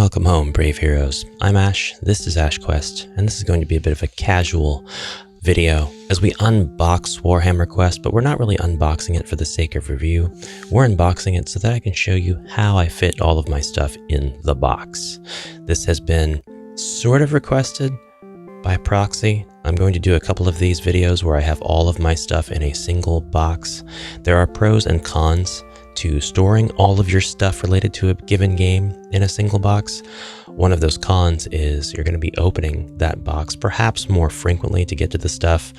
Welcome home, brave heroes. I'm Ash, this is Ash Quest, and this is going to be a bit of a casual video as we unbox Warhammer Quest, but we're not really unboxing it for the sake of review. We're unboxing it so that I can show you how I fit all of my stuff in the box. This has been sort of requested by proxy. I'm going to do a couple of these videos where I have all of my stuff in a single box. There are pros and cons to storing all of your stuff related to a given game in a single box. One of those cons is you're going to be opening that box perhaps more frequently to get to the stuff,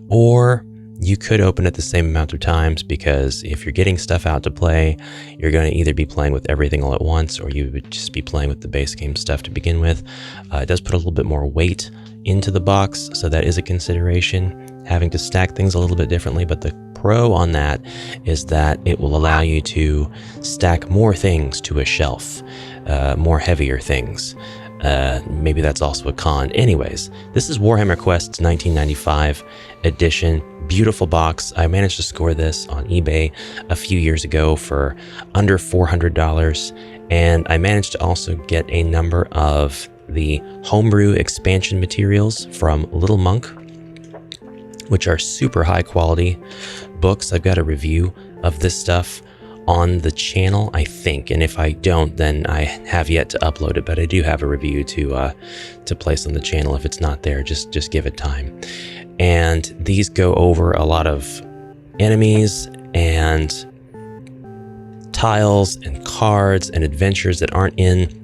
or you could open it the same amount of times, because if you're getting stuff out to play, you're going to either be playing with everything all at once, or you would just be playing with the base game stuff to begin with. It does put a little bit more weight into the box, so that is a consideration, having to stack things a little bit differently. But the pro on that is that it will allow you to stack more things to a shelf, more heavier things. Maybe that's also a con. Anyways, this is Warhammer Quest 1995 edition. Beautiful box. I managed to score this on eBay a few years ago for under $400, and I managed to also get a number of the Homebrew expansion materials from LittleMonk, which are super high quality books. I've got a review of this stuff on the channel, I think, and if I don't, then I have yet to upload it, but I do have a review to place on the channel. If it's not there, just give it time. And these go over a lot of enemies and tiles and cards and adventures that aren't in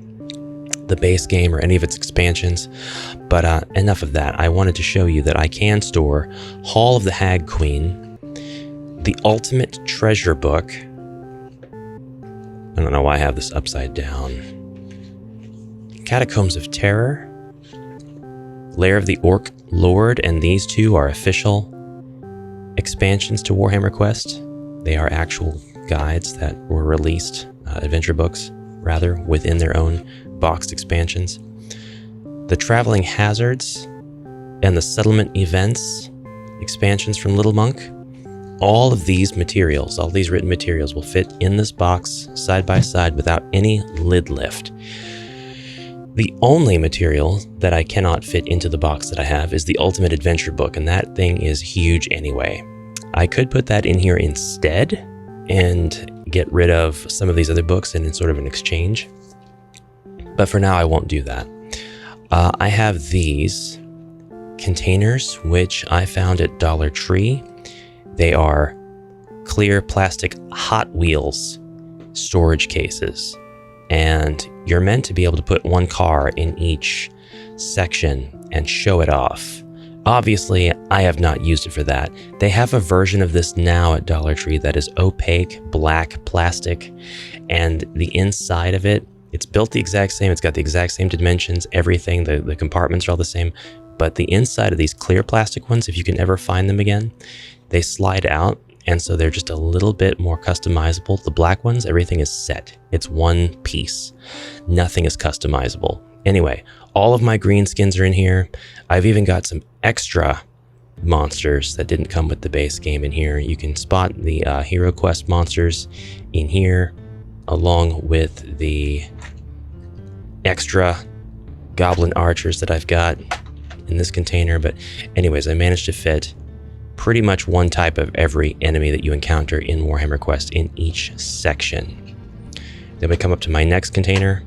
the base game or any of its expansions. But enough of that. I wanted to show you that I can store Hall of the Hag Queen, the Ultimate Treasure Book. I don't know why I have this upside down. Catacombs of Terror, Lair of the Orc Lord, and these two are official expansions to Warhammer Quest. They are actual guides that were released, adventure books, rather, within their own boxed expansions. The Traveling Hazards and the Settlement Events expansions from LittleMonk. All of these materials, all these written materials, will fit in this box side by side without any lid lift. The only material that I cannot fit into the box that I have is the Ultimate Adventure Book, and that thing is huge anyway. I could put that in here instead and get rid of some of these other books in sort of an exchange, but for now I won't do that. I have these containers, which I found at Dollar Tree. They are clear plastic Hot Wheels storage cases, and you're meant to be able to put one car in each section and show it off. Obviously, I have not used it for that. They have a version of this now at Dollar Tree that is opaque black plastic, and the inside of it, it's built the exact same. It's got the exact same dimensions, everything. The compartments are all the same, but the inside of these clear plastic ones, if you can ever find them again, they slide out, and so they're just a little bit more customizable. The black ones, everything is set. It's one piece. Nothing is customizable. Anyway, all of my green skins are in here. I've even got some extra monsters that didn't come with the base game in here. You can spot the Hero Quest monsters in here, along with the extra goblin archers that I've got in this container. But anyways, I managed to fit pretty much one type of every enemy that you encounter in Warhammer Quest in each section. Then we come up to my next container,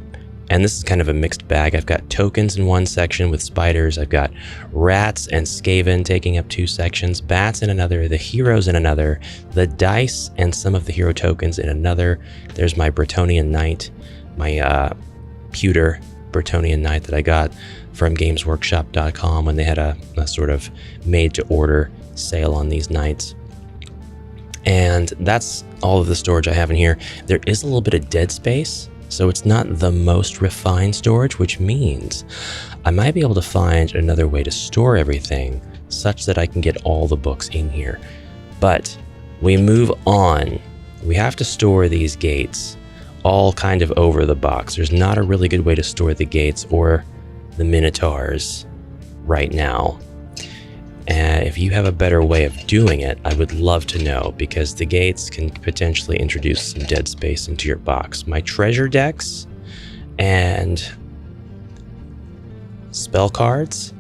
and this is kind of a mixed bag. I've got tokens in one section with spiders. I've got rats and skaven taking up two sections, bats in another, the heroes in another, the dice and some of the hero tokens in another. There's my Bretonnian Knight, my pewter Bretonnian Knight that I got from gamesworkshop.com when they had a sort of made-to-order sale on these knights. And that's all of the storage I have in here. There is a little bit of dead space, so it's not the most refined storage, which means I might be able to find another way to store everything such that I can get all the books in here. But we move on. We have to store these gates all kind of over the box. There's not a really good way to store the gates or the minotaurs right now. If you have a better way of doing it, I would love to know, because the gates can potentially introduce some dead space into your box. My treasure decks and spell cards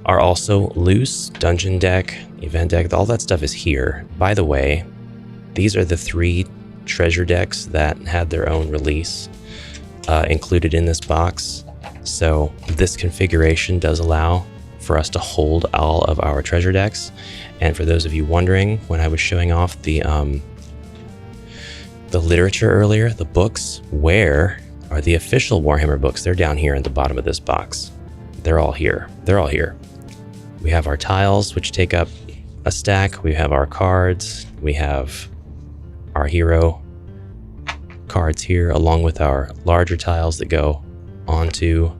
are also loose. Dungeon deck, event deck, all that stuff is here. By the way, these are the 3 treasure decks that had their own release included in this box. So this configuration does allow for us to hold all of our treasure decks. And for those of you wondering, when I was showing off the literature earlier, the books, where are the official Warhammer books? They're down here at the bottom of this box. They're all here. They're all here. We have our tiles, which take up a stack. We have our cards. We have our hero cards here, along with our larger tiles that go onto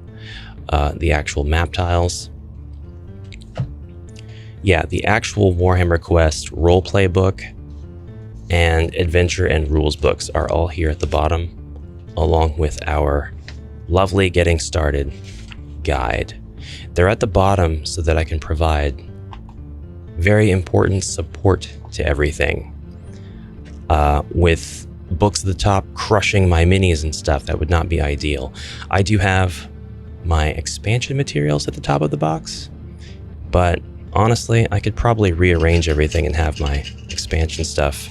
the actual map tiles. Yeah, the actual Warhammer Quest roleplay book and adventure and rules books are all here at the bottom, along with our lovely getting started guide. They're at the bottom so that I can provide very important support to everything. With books at the top crushing my minis and stuff, that would not be ideal. I do have my expansion materials at the top of the box, but honestly, I could probably rearrange everything and have my expansion stuff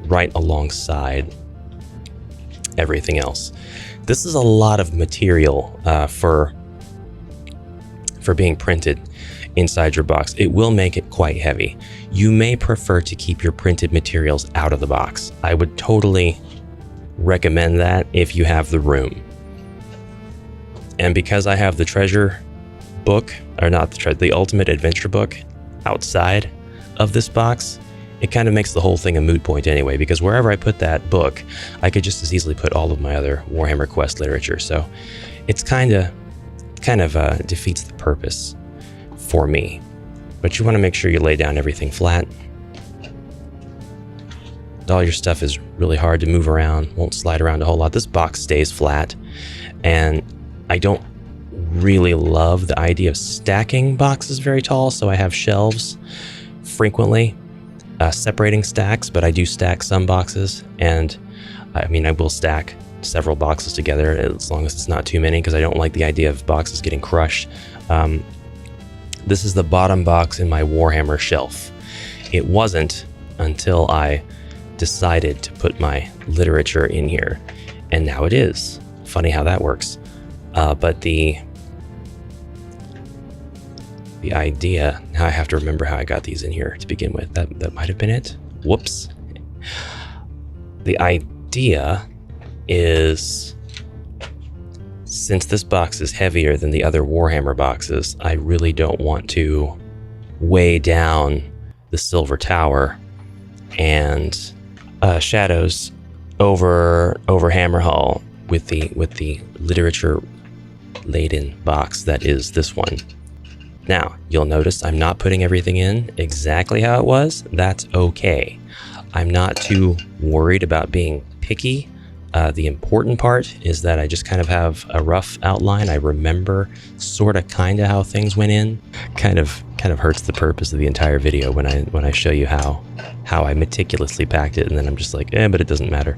right alongside everything else. This is a lot of material for being printed inside your box. It will make it quite heavy. You may prefer to keep your printed materials out of the box. I would totally recommend that if you have the room. And because I have the treasure book, or not the ultimate adventure book outside of this box, it kind of makes the whole thing a moot point anyway, because wherever I put that book, I could just as easily put all of my other Warhammer Quest literature. So it's kind of defeats the purpose for me. But you want to make sure you lay down everything flat. All your stuff is really hard to move around, won't slide around a whole lot. This box stays flat, and I don't really love the idea of stacking boxes very tall, so I have shelves frequently separating stacks, but I do stack some boxes, and I mean, I will stack several boxes together as long as it's not too many, because I don't like the idea of boxes getting crushed. This is the bottom box in my Warhammer shelf. It wasn't until I decided to put my literature in here, and now it is. Funny how that works. But the idea, now I have to remember how I got these in here to begin with. That might have been it. Whoops. The idea is, since this box is heavier than the other Warhammer boxes, I really don't want to weigh down the Silver Tower and Shadows over Hammerhall with the literature laden box that is this one. Now, you'll notice I'm not putting everything in exactly how it was. That's okay. I'm not too worried about being picky. The important part is that I just kind of have a rough outline. I remember sort of kind of how things went in. Kind of hurts the purpose of the entire video when I show you how I meticulously packed it, and then I'm just like, but it doesn't matter.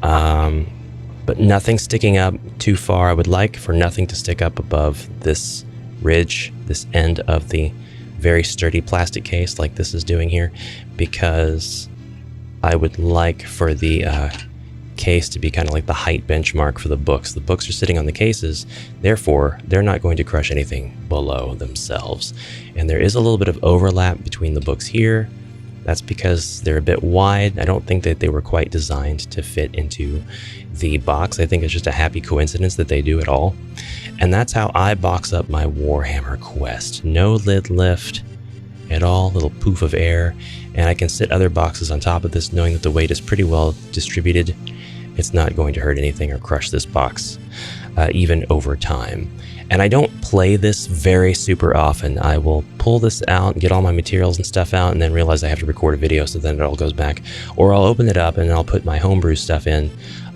But nothing sticking up too far. I would like for nothing to stick up above this ridge, this end of the very sturdy plastic case like this is doing here, because I would like for the case to be kind of like the height benchmark for the books. The books are sitting on the cases, therefore they're not going to crush anything below themselves. And there is a little bit of overlap between the books here. That's because they're a bit wide. I don't think that they were quite designed to fit into the box. I think it's just a happy coincidence that they do at all. And that's how I box up my Warhammer Quest. No lid lift at all, little poof of air. And I can sit other boxes on top of this knowing that the weight is pretty well distributed. It's not going to hurt anything or crush this box, even over time. And I don't play this very super often. I will pull this out and get all my materials and stuff out and then realize I have to record a video, so then it all goes back. Or I'll open it up and I'll put my Homebrew stuff in.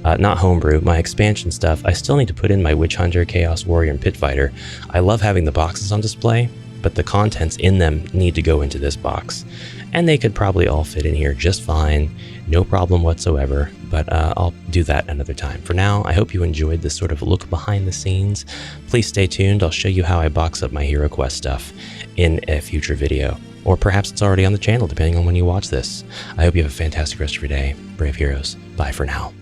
Not Homebrew, my expansion stuff. I still need to put in my Witch Hunter, Chaos Warrior, and Pit Fighter. I love having the boxes on display, but the contents in them need to go into this box. and they could probably all fit in here just fine, no problem whatsoever, but I'll do that another time. For now, I hope you enjoyed this sort of look behind the scenes. Please stay tuned. I'll show you how I box up my Hero Quest stuff in a future video, or perhaps it's already on the channel depending on when you watch this. I hope you have a fantastic rest of your day. Brave heroes, bye for now.